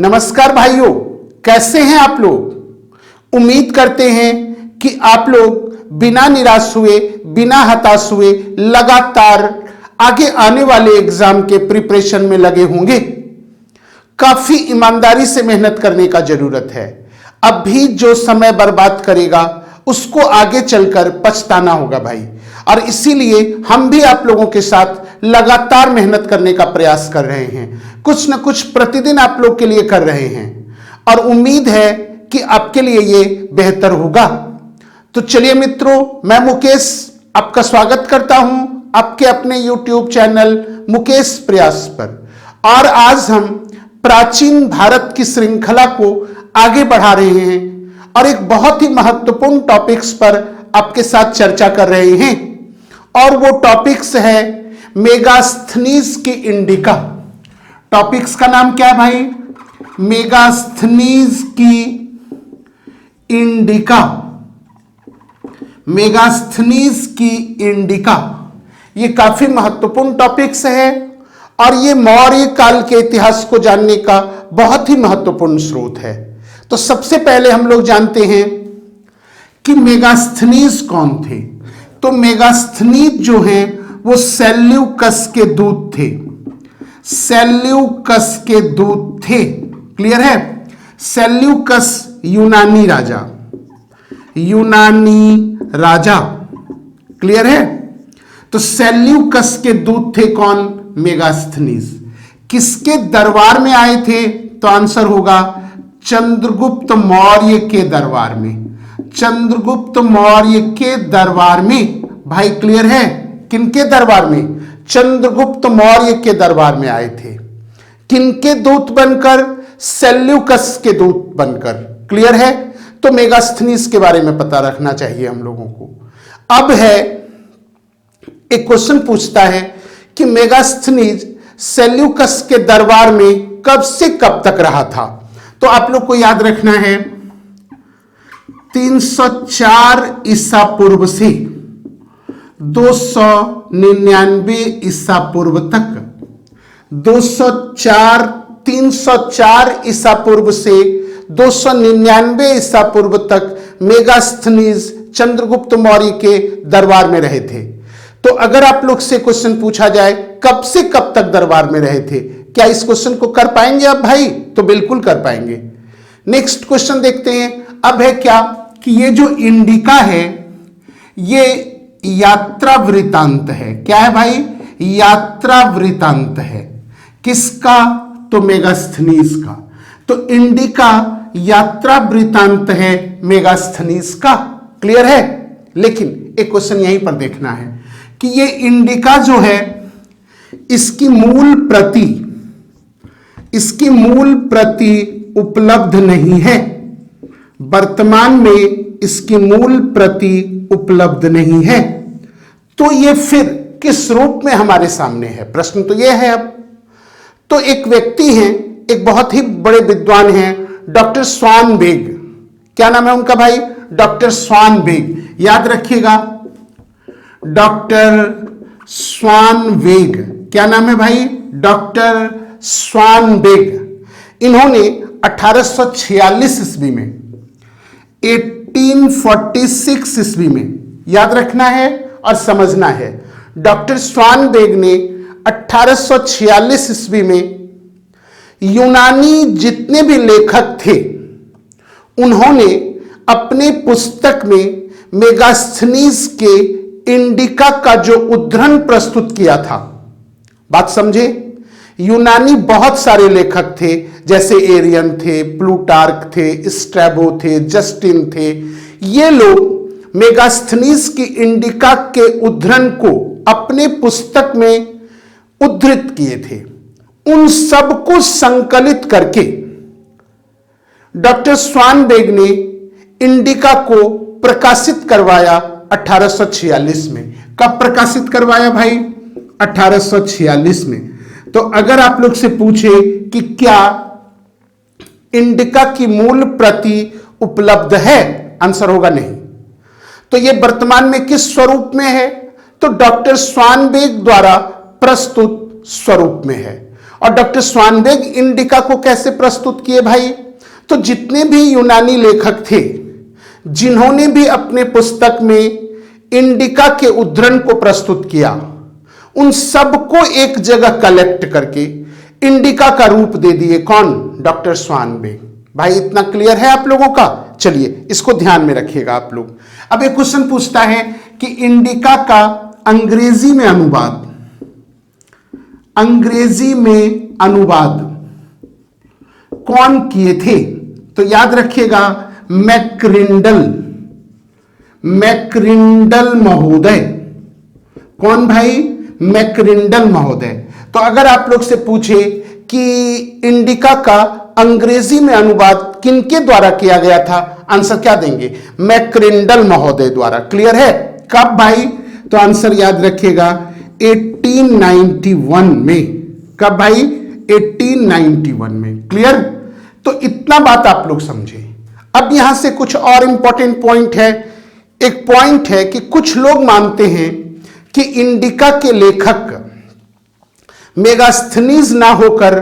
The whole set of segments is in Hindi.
नमस्कार भाइयों, कैसे हैं आप लोग। उम्मीद करते हैं कि आप लोग बिना निराश हुए, बिना हताश हुए लगातार आगे आने वाले एग्जाम के प्रिपरेशन में लगे होंगे। काफी ईमानदारी से मेहनत करने का जरूरत है। अभी जो समय बर्बाद करेगा उसको आगे चलकर पछताना होगा भाई। और इसीलिए हम भी आप लोगों के साथ लगातार मेहनत करने का प्रयास कर रहे हैं। कुछ न कुछ प्रतिदिन आप लोग के लिए कर रहे हैं और उम्मीद है कि आपके लिए ये बेहतर होगा। तो चलिए मित्रों, मैं मुकेश आपका स्वागत करता हूं आपके अपने YouTube चैनल मुकेश प्रयास पर। और आज हम प्राचीन भारत की श्रृंखला को आगे बढ़ा रहे हैं और एक बहुत ही महत्वपूर्ण टॉपिक्स पर आपके साथ चर्चा कर रहे हैं। और वो टॉपिक्स है मेगास्थनीज की इंडिका। टॉपिक्स का नाम क्या है भाई? मेगास्थनीज की इंडिका। मेगास्थनीज की इंडिका ये काफी महत्वपूर्ण टॉपिक्स है और ये मौर्य काल के इतिहास को जानने का बहुत ही महत्वपूर्ण स्रोत है। तो सबसे पहले हम लोग जानते हैं कि मेगास्थनीज कौन थे। तो मेगास्थनीज जो हैं वो सेल्यूकस के दूत थे। सेल्यूकस के दूत थे, क्लियर है। सेल्यूकस यूनानी राजा, यूनानी राजा, क्लियर है। तो सेल्यूकस के दूत थे कौन? मेगास्थनीज। किसके दरबार में आए थे? तो आंसर होगा चंद्रगुप्त मौर्य के दरबार में। चंद्रगुप्त मौर्य के दरबार में भाई, क्लियर है। किनके दरबार में? चंद्रगुप्त मौर्य के दरबार में आए थे। किनके दूत बनकर? सेल्यूकस के दूत बनकर, क्लियर है। तो मेगास्थनीज के बारे में पता रखना चाहिए हम लोगों को। अब है एक क्वेश्चन पूछता है कि मेगास्थनीज सेल्यूकस के दरबार में कब से कब तक रहा था। तो आप लोग को याद रखना है 304 ईसा पूर्व से 299 ईसा पूर्व तक। 304 ईसा पूर्व से 299 ईसा पूर्व तक मेगास्थनीज चंद्रगुप्त मौर्य के दरबार में रहे थे। तो अगर आप लोग से क्वेश्चन पूछा जाए कब से कब तक दरबार में रहे थे, क्या इस क्वेश्चन को कर पाएंगे आप भाई? तो बिल्कुल कर पाएंगे। नेक्स्ट क्वेश्चन देखते हैं। अब है क्या कि ये जो इंडिका है ये यात्रा वृतांत है। क्या है भाई? यात्रा वृतांत है। किसका? तो मेगास्थनीज का। तो इंडिका यात्रा वृतांत है मेगास्थनीज का, क्लियर है। लेकिन एक क्वेश्चन यहीं पर देखना है कि ये इंडिका जो है इसकी मूल प्रति उपलब्ध नहीं है। वर्तमान में इसकी मूल प्रति उपलब्ध नहीं है। तो ये फिर किस रूप में हमारे सामने है? प्रश्न तो ये है। अब तो एक व्यक्ति हैं, एक बहुत ही बड़े विद्वान हैं, डॉक्टर स्वानबेग। क्या नाम है उनका भाई? डॉक्टर स्वानबेग। याद रखिएगा, डॉक्टर स्वानबेग। क्या नाम है भाई? डॉक्टर स्वानबेग। इन्होंने 1846 ईस्वी में, 1846 ईस्वी में, याद रखना है और समझना है। डॉक्टर स्वानबेग ने 1846 ईस्वी में यूनानी जितने भी लेखक थे उन्होंने अपने पुस्तक में मेगास्थनीज के इंडिका का जो उद्धरण प्रस्तुत किया था। बात समझे? यूनानी बहुत सारे लेखक थे, जैसे एरियन थे, प्लूटार्क थे, स्ट्रैबो थे, जस्टिन थे। ये लोग मेगास्थनीज की इंडिका के उद्धरण को अपने पुस्तक में उद्धृत किए थे। उन सबको संकलित करके डॉक्टर स्वानबेग ने इंडिका को प्रकाशित करवाया 1846 में। कब प्रकाशित करवाया भाई? 1846 में। तो अगर आप लोग से पूछे कि क्या इंडिका की मूल प्रति उपलब्ध है, आंसर होगा नहीं। तो यह वर्तमान में किस स्वरूप में है? तो डॉक्टर स्वानबेग द्वारा प्रस्तुत स्वरूप में है। और डॉक्टर स्वानबेग इंडिका को कैसे प्रस्तुत किए भाई? तो जितने भी यूनानी लेखक थे जिन्होंने भी अपने पुस्तक में इंडिका के उद्धरण को प्रस्तुत किया, उन सबको एक जगह कलेक्ट करके इंडिका का रूप दे दिए। कौन? डॉक्टर स्वानबेग। भाई इतना क्लियर है आप लोगों का? चलिए इसको ध्यान में रखिएगा आप लोग। अब एक क्वेश्चन पूछता है कि इंडिका का अंग्रेजी में अनुवाद, अंग्रेजी में अनुवाद कौन किए थे? तो याद रखिएगा मैक्रिंडल, मैक्रिंडल महोदय। कौन भाई? मैक्रिंडल महोदय। तो अगर आप लोग से पूछे कि इंडिका का अंग्रेजी में अनुवाद किनके द्वारा किया गया था, आंसर क्या देंगे? मैक्रिंडल महोदय द्वारा। क्लियर है? कब भाई? तो आंसर याद रखिएगा 1891 में। कब भाई? 1891 में। क्लियर? तो इतना बात आप लोग समझे। अब यहां से कुछ और इंपॉर्टेंट पॉइंट है। एक पॉइंट है कि कुछ लोग मानते हैं कि इंडिका के लेखक मेगास्थनीज ना होकर,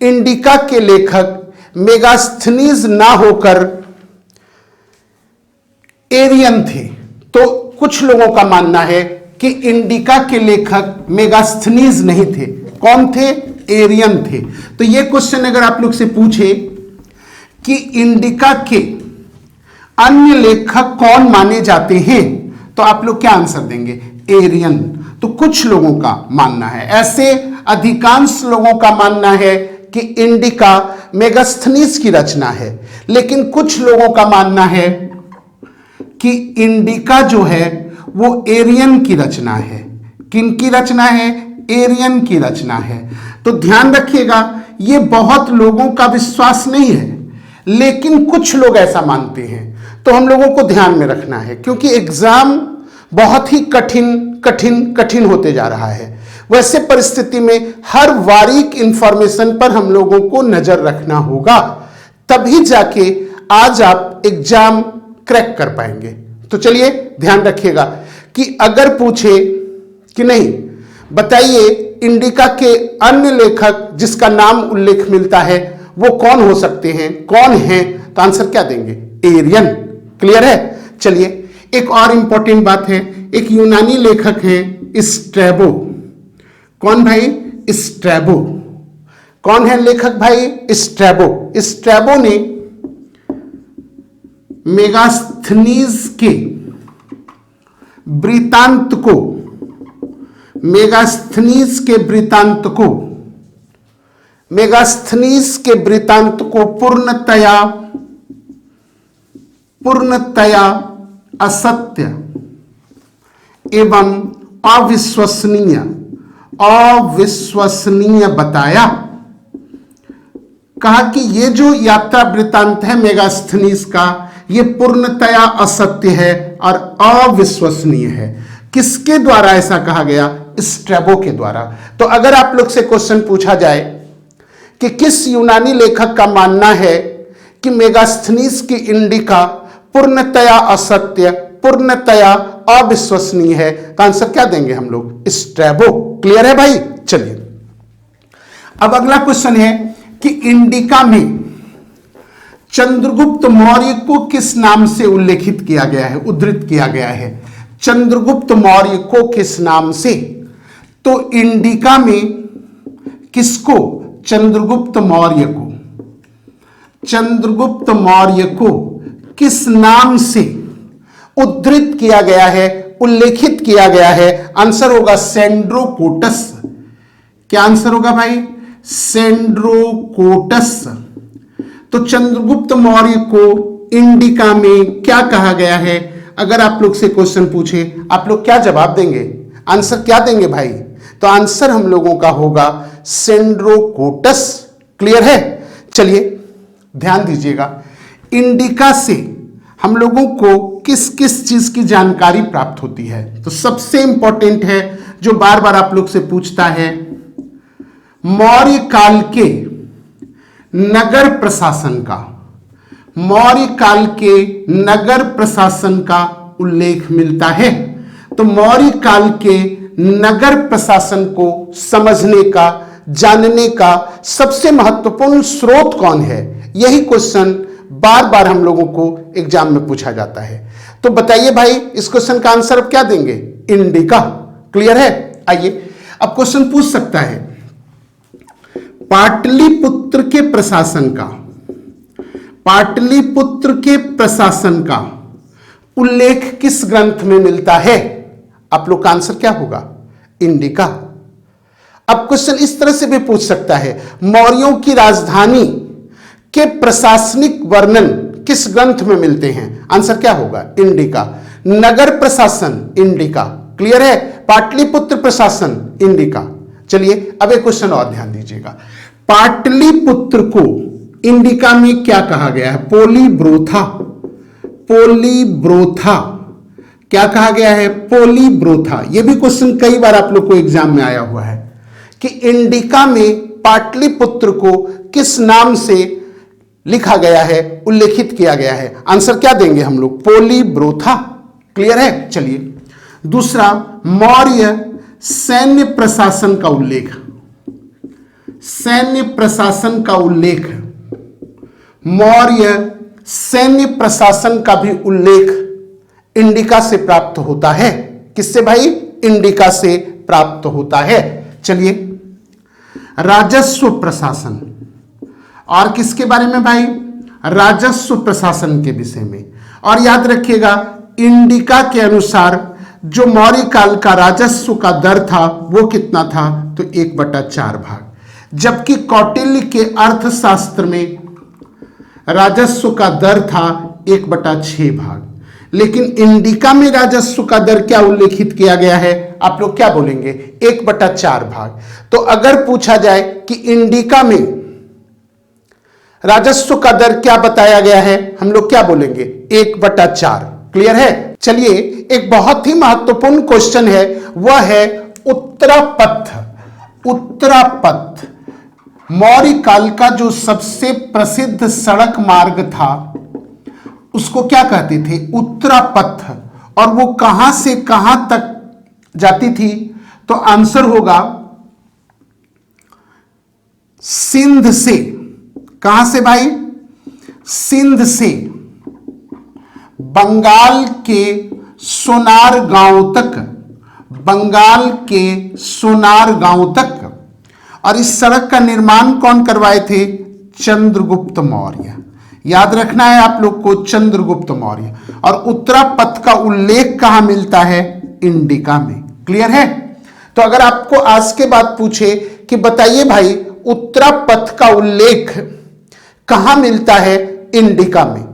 इंडिका के लेखक मेगास्थनीज ना होकर एरियन थे। तो कुछ लोगों का मानना है कि इंडिका के लेखक मेगास्थनीज नहीं थे। कौन थे? एरियन थे। तो यह क्वेश्चन अगर आप लोग से पूछे कि इंडिका के अन्य लेखक कौन माने जाते हैं, तो आप लोग क्या आंसर देंगे? एरियन। तो कुछ लोगों का मानना है, ऐसे अधिकांश लोगों का मानना है कि इंडिका मेगास्थनीज की रचना है, लेकिन कुछ लोगों का मानना है कि इंडिका जो है वो एरियन की रचना है। किन की रचना है? एरियन की रचना है। तो ध्यान रखिएगा, ये बहुत लोगों का विश्वास नहीं है, लेकिन कुछ लोग ऐसा मानते हैं। तो हम लोगों को ध्यान में रखना है, क्योंकि एग्जाम बहुत ही कठिन कठिन कठिन होते जा रहा है। वैसे परिस्थिति में हर बारीक इंफॉर्मेशन पर हम लोगों को नजर रखना होगा, तभी जाके आज आप एग्जाम क्रैक कर पाएंगे। तो चलिए ध्यान रखिएगा कि अगर पूछे कि नहीं बताइए इंडिका के अन्य लेखक जिसका नाम उल्लेख मिलता है वो कौन हो सकते हैं, कौन हैं, तो आंसर क्या देंगे? एरियन। क्लियर है? चलिए एक और इंपॉर्टेंट बात है, एक यूनानी लेखक है स्ट्रैबो। कौन भाई? स्ट्रैबो। कौन है लेखक भाई? स्ट्रैबो। स्ट्रैबो ने मेगास्थनीज के वृत्तांत को, मेगास्थनीज के वृत्तांत को, मेगास्थनीज के वृत्तांत को पूर्णतया असत्य एवं अविश्वसनीय बताया। कहा कि ये जो यात्रा वृत्तांत है मेगास्थनीज का, ये पूर्णतया असत्य है और अविश्वसनीय है। किसके द्वारा ऐसा कहा गया? स्ट्रैबो के द्वारा। तो अगर आप लोग से क्वेश्चन पूछा जाए कि किस यूनानी लेखक का मानना है कि मेगास्थनीज की इंडिका पूर्णतया असत्य, पूर्णतया अविश्वसनीय है, तो आंसर क्या देंगे हम लोग? स्ट्रैबो। क्लियर है भाई? चलिए अब अगला क्वेश्चन है कि इंडिका में चंद्रगुप्त मौर्य को किस नाम से उल्लेखित किया गया है, उद्धृत किया गया है? चंद्रगुप्त मौर्य को किस नाम से? तो इंडिका में किसको? चंद्रगुप्त मौर्य को। चंद्रगुप्त मौर्य को किस नाम से उद्धृत किया गया है, उल्लेखित किया गया है? आंसर होगा सेंड्रोकोटस। क्या आंसर होगा भाई? सेंड्रोकोटस। तो चंद्रगुप्त मौर्य को इंडिका में क्या कहा गया है? अगर आप लोग से क्वेश्चन पूछे, आप लोग क्या जवाब देंगे? आंसर क्या देंगे भाई? तो आंसर हम लोगों का होगा सेंड्रोकोटस। क्लियर है? चलिए ध्यान दीजिएगा, इंडिका से हम लोगों को किस किस चीज की जानकारी प्राप्त होती है? तो सबसे इंपॉर्टेंट है जो बार बार आप लोग से पूछता है, मौर्य काल के नगर प्रशासन का, मौर्य काल के नगर प्रशासन का उल्लेख मिलता है। तो मौर्य काल के नगर प्रशासन को समझने का, जानने का सबसे महत्वपूर्ण स्रोत कौन है? यही क्वेश्चन बार बार हम लोगों को एग्जाम में पूछा जाता है। तो बताइए भाई, इस क्वेश्चन का आंसर अब क्या देंगे? इंडिका। क्लियर है? आइए अब क्वेश्चन पूछ सकता है, पाटलिपुत्र के प्रशासन का उल्लेख किस ग्रंथ में मिलता है? आप लोग का आंसर क्या होगा? इंडिका। अब क्वेश्चन इस तरह से भी पूछ सकता है, मौर्यों की राजधानी के प्रशासनिक वर्णन किस ग्रंथ में मिलते हैं? आंसर क्या होगा? इंडिका। नगर प्रशासन, इंडिका। क्लियर है? पाटलिपुत्र प्रशासन, इंडिका। चलिए अब एक क्वेश्चन और ध्यान दीजिएगा, पाटलिपुत्र को इंडिका में क्या कहा गया है? पोलीब्रोथा। क्या कहा गया है? पोलीब्रोथा। यह भी क्वेश्चन कई बार आप लोग को एग्जाम में आया हुआ है कि इंडिका में पाटलिपुत्र को किस नाम से लिखा गया है, उल्लेखित किया गया है? आंसर क्या देंगे हम लोग? पोलीब्रोथा। क्लियर है? चलिए दूसरा, मौर्य सैन्य प्रशासन का उल्लेख। मौर्य सैन्य प्रशासन का भी उल्लेख इंडिका से प्राप्त होता है। किससे भाई? इंडिका से प्राप्त होता है। चलिए राजस्व प्रशासन, और किसके बारे में भाई? राजस्व प्रशासन के विषय में। और याद रखिएगा, इंडिका के अनुसार जो मौर्य काल का राजस्व का दर था वो कितना था? तो 1/4 भाग, जबकि कौटिल्य के अर्थशास्त्र में राजस्व का दर था 1/6 भाग। लेकिन इंडिका में राजस्व का दर क्या उल्लेखित किया गया है? आप लोग क्या बोलेंगे? 1/4 भाग। तो अगर पूछा जाए कि इंडिका में राजस्व का दर क्या बताया गया है, हम लोग क्या बोलेंगे? 1/4। क्लियर है? चलिए एक बहुत ही महत्वपूर्ण क्वेश्चन है, वह है उत्तरापथ। मौर्य काल का जो सबसे प्रसिद्ध सड़क मार्ग था उसको क्या कहते थे? उत्तरापथ। और वो कहां से कहां तक जाती थी? तो आंसर होगा सिंध से। कहां से भाई? सिंध से बंगाल के सोनार गांव तक। और इस सड़क का निर्माण कौन करवाए थे? चंद्रगुप्त मौर्य। याद रखना है आप लोग को, चंद्रगुप्त मौर्य। और उत्तरापथ का उल्लेख कहां मिलता है? इंडिका में। क्लियर है? तो अगर आपको आज के बाद पूछे कि बताइए भाई उत्तरापथ का उल्लेख कहां मिलता है? इंडिका में।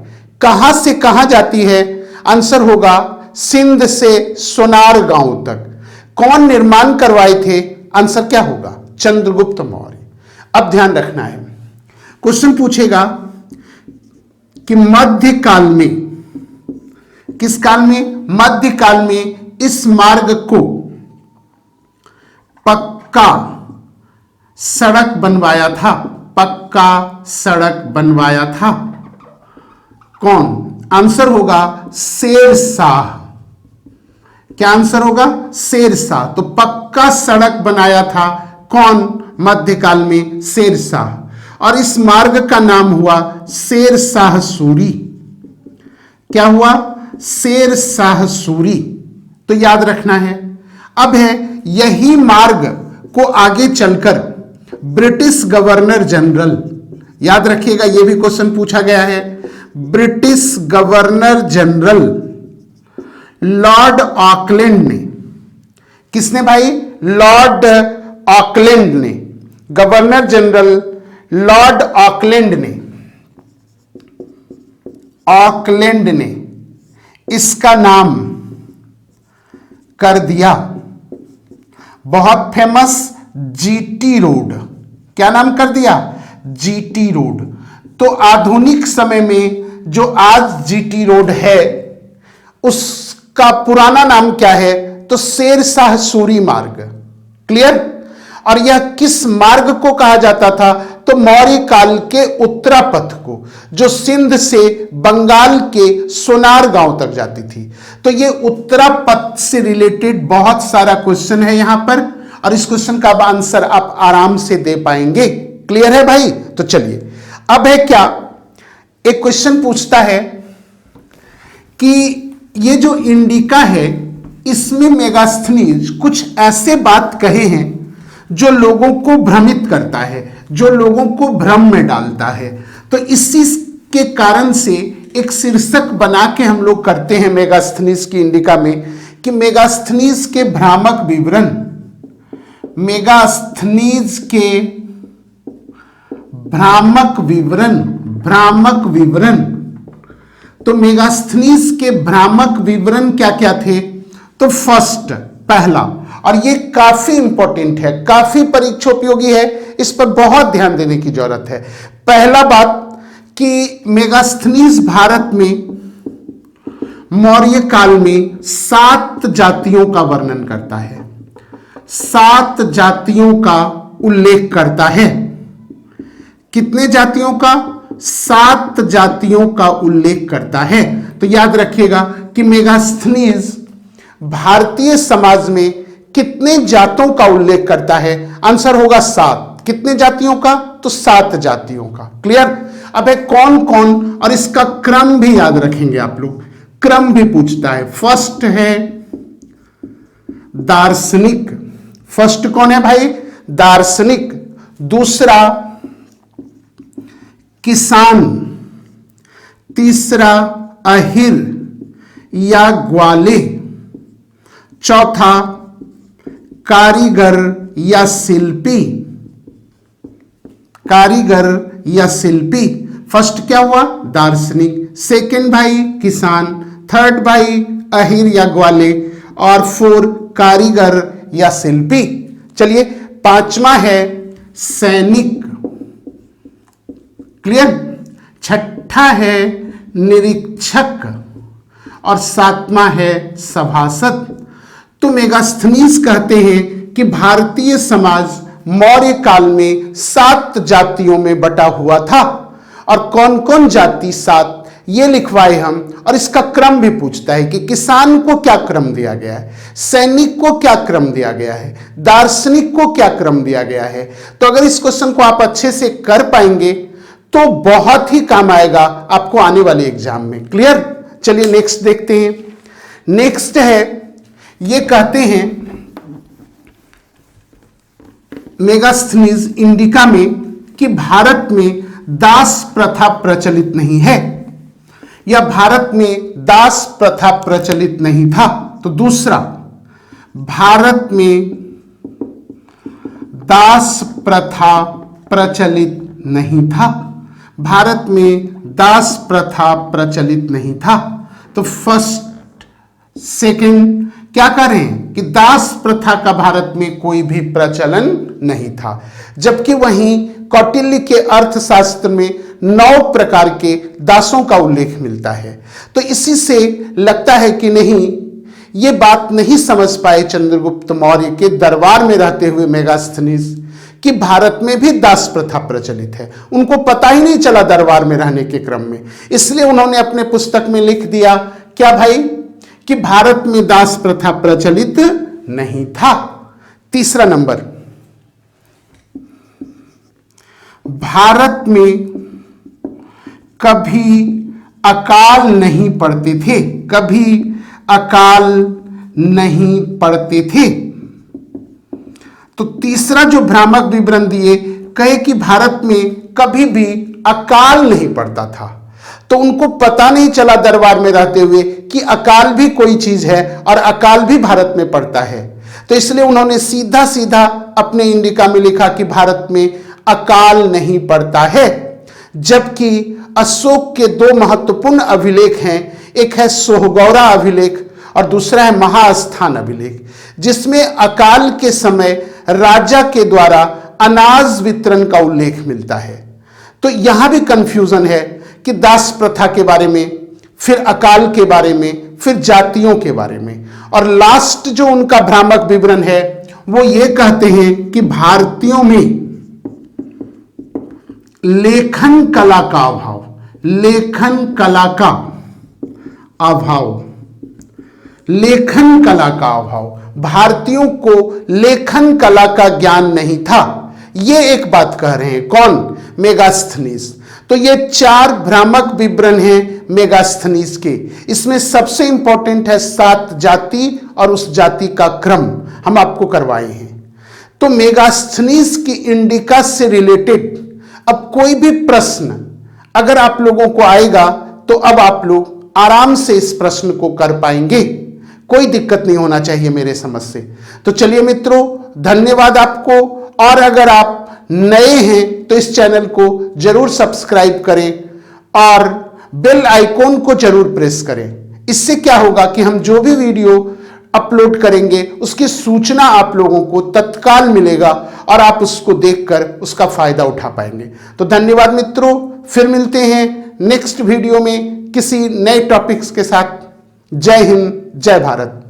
कहां से कहां जाती है? आंसर होगा सिंध से सोनार गांव तक। कौन निर्माण करवाए थे? आंसर क्या होगा? चंद्रगुप्त मौर्य। अब ध्यान रखना है, क्वेश्चन पूछेगा कि मध्यकाल में, किस काल में? मध्यकाल में इस मार्ग को पक्का सड़क बनवाया था। कौन? आंसर होगा शेरशाह। क्या आंसर होगा? शेरशाह। तो पक्का सड़क बनाया था कौन? मध्यकाल में शेरशाह। और इस मार्ग का नाम हुआ शेरशाह सूरी। क्या हुआ? शेरशाह सूरी। तो याद रखना है। अब है यही मार्ग को आगे चलकर ब्रिटिश गवर्नर जनरल, याद रखिएगा यह भी क्वेश्चन पूछा गया है, British governor general Lord Auckland ने, किसने भाई? लॉर्ड ऑकलैंड ने, गवर्नर जनरल लॉर्ड ऑकलैंड ने इसका नाम कर दिया बहुत फेमस जीटी रोड। क्या नाम कर दिया? GT road. तो आधुनिक समय में जो आज जीटी रोड है उसका पुराना नाम क्या है? तो शेरशाह सूरी मार्ग। क्लियर? और यह किस मार्ग को कहा जाता था? तो मौर्य काल के उत्तरापथ को, जो सिंध से बंगाल के सोनार गांव तक जाती थी। तो ये उत्तरापथ से रिलेटेड बहुत सारा क्वेश्चन है यहां पर, और इस क्वेश्चन का अब आंसर आप आराम से दे पाएंगे। क्लियर है भाई? तो चलिए, अब है क्या, एक क्वेश्चन पूछता है कि ये जो इंडिका है इसमें मेगास्थनीज कुछ ऐसे बात कहे हैं जो लोगों को भ्रमित करता है, जो लोगों को भ्रम में डालता है। तो इसी के कारण से एक शीर्षक बना के हम लोग करते हैं मेगास्थनीज की इंडिका में कि मेगास्थनीज के भ्रामक विवरण, मेगास्थनीज के भ्रामक विवरण, भ्रामक विवरण। तो मेगास्थनीज के भ्रामक विवरण क्या क्या थे? तो फर्स्ट, पहला, और ये काफी इंपॉर्टेंट है, काफी परीक्षा उपयोगी है, इस पर बहुत ध्यान देने की जरूरत है। पहला बात कि मेगास्थनीज भारत में मौर्य काल में 7 जातियों का वर्णन करता है, 7 जातियों का उल्लेख करता है। कितने जातियों का? 7 जातियों का उल्लेख करता है। तो याद रखिएगा कि मेगास्थनीज भारतीय समाज में कितने जातों का उल्लेख करता है? आंसर होगा 7। कितने जातियों का? तो 7 जातियों का। क्लियर? अब है कौन कौन, और इसका क्रम भी याद रखेंगे आप लोग, क्रम भी पूछता है। फर्स्ट है दार्शनिक। फर्स्ट कौन है भाई? दार्शनिक। दूसरा किसान, तीसरा अहिर या ग्वाले, चौथा कारीगर या शिल्पी, कारीगर या शिल्पी। फर्स्ट क्या हुआ? दार्शनिक। सेकंड भाई किसान, थर्ड भाई अहिर या ग्वाले, और 4 कारीगर या शिल्पी। चलिए, पांचवा है सैनिक। क्लियर? छठा है निरीक्षक, और 7वां है सभासद। तो मेगास्थनीज कहते हैं कि भारतीय समाज मौर्य काल में 7 जातियों में बटा हुआ था। और कौन कौन जाति? 7 ये लिखवाए हम, और इसका क्रम भी पूछता है कि किसान को क्या क्रम दिया गया है, सैनिक को क्या क्रम दिया गया है, दार्शनिक को क्या क्रम दिया गया है। तो अगर इस क्वेश्चन को आप अच्छे से कर पाएंगे तो बहुत ही काम आएगा आपको आने वाले एग्जाम में। क्लियर? चलिए नेक्स्ट देखते हैं। नेक्स्ट है, ये कहते हैं मेगास्थनीज इंडिका में कि भारत में दास प्रथा प्रचलित नहीं है, या भारत में दास प्रथा प्रचलित नहीं था। तो दूसरा, भारत में दास प्रथा प्रचलित नहीं था, भारत में दास प्रथा प्रचलित नहीं था। तो फर्स्ट, सेकंड क्या करें कि दास प्रथा का भारत में कोई भी प्रचलन नहीं था। जबकि वहीं कौटिल्य के अर्थशास्त्र में 9 प्रकार के दासों का उल्लेख मिलता है। तो इसी से लगता है कि नहीं, ये बात नहीं समझ पाए चंद्रगुप्त मौर्य के दरबार में रहते हुए मेगास्थनीज कि भारत में भी दास प्रथा प्रचलित है। उनको पता ही नहीं चला दरबार में रहने के क्रम में, इसलिए उन्होंने अपने पुस्तक में लिख दिया क्या भाई कि भारत में दास प्रथा प्रचलित नहीं था। तीसरा नंबर, भारत में कभी अकाल नहीं पड़ते थे, कभी अकाल नहीं पड़ते थे। तो तीसरा जो भ्रामक विवरण दिए, कहे कि भारत में कभी भी अकाल नहीं पड़ता था। तो उनको पता नहीं चला दरबार में रहते हुए कि अकाल भी कोई चीज है और अकाल भी भारत में पड़ता है। तो इसलिए उन्होंने सीधा सीधा अपने इंडिका में लिखा कि भारत में अकाल नहीं पड़ता है। जबकि अशोक के 2 महत्वपूर्ण अभिलेख हैं, एक है सोहगौरा अभिलेख और दूसरा है महास्थान अभिलेख, जिसमें अकाल के समय राजा के द्वारा अनाज वितरण का उल्लेख मिलता है। तो यहां भी कंफ्यूजन है कि दास प्रथा के बारे में, फिर अकाल के बारे में, फिर जातियों के बारे में। और लास्ट जो उनका भ्रामक विवरण है वो ये कहते हैं कि भारतीयों में लेखन कला का अभाव, लेखन कला का अभाव, लेखन कला का अभाव, भारतीयों को लेखन कला का ज्ञान नहीं था। ये एक बात कह रहे हैं कौन? मेगास्थनीज। तो ये 4 भ्रामक विवरण हैं मेगास्थनीज के। इसमें सबसे इंपॉर्टेंट है 7 जाति और उस जाति का क्रम हम आपको करवाए हैं। तो मेगास्थनीज की इंडिका से रिलेटेड अब कोई भी प्रश्न अगर आप लोगों को आएगा तो अब आप लोग आराम से इस प्रश्न को कर पाएंगे, कोई दिक्कत नहीं होना चाहिए मेरे समझ से। तो चलिए मित्रों, धन्यवाद आपको। और अगर आप नए हैं तो इस चैनल को जरूर सब्सक्राइब करें और बेल आइकॉन को जरूर प्रेस करें। इससे क्या होगा कि हम जो भी वीडियो अपलोड करेंगे उसकी सूचना आप लोगों को तत्काल मिलेगा और आप उसको देखकर उसका फायदा उठा पाएंगे। तो धन्यवाद मित्रों, फिर मिलते हैं नेक्स्ट वीडियो में किसी नए टॉपिक्स के साथ। जय हिंद, जय भारत।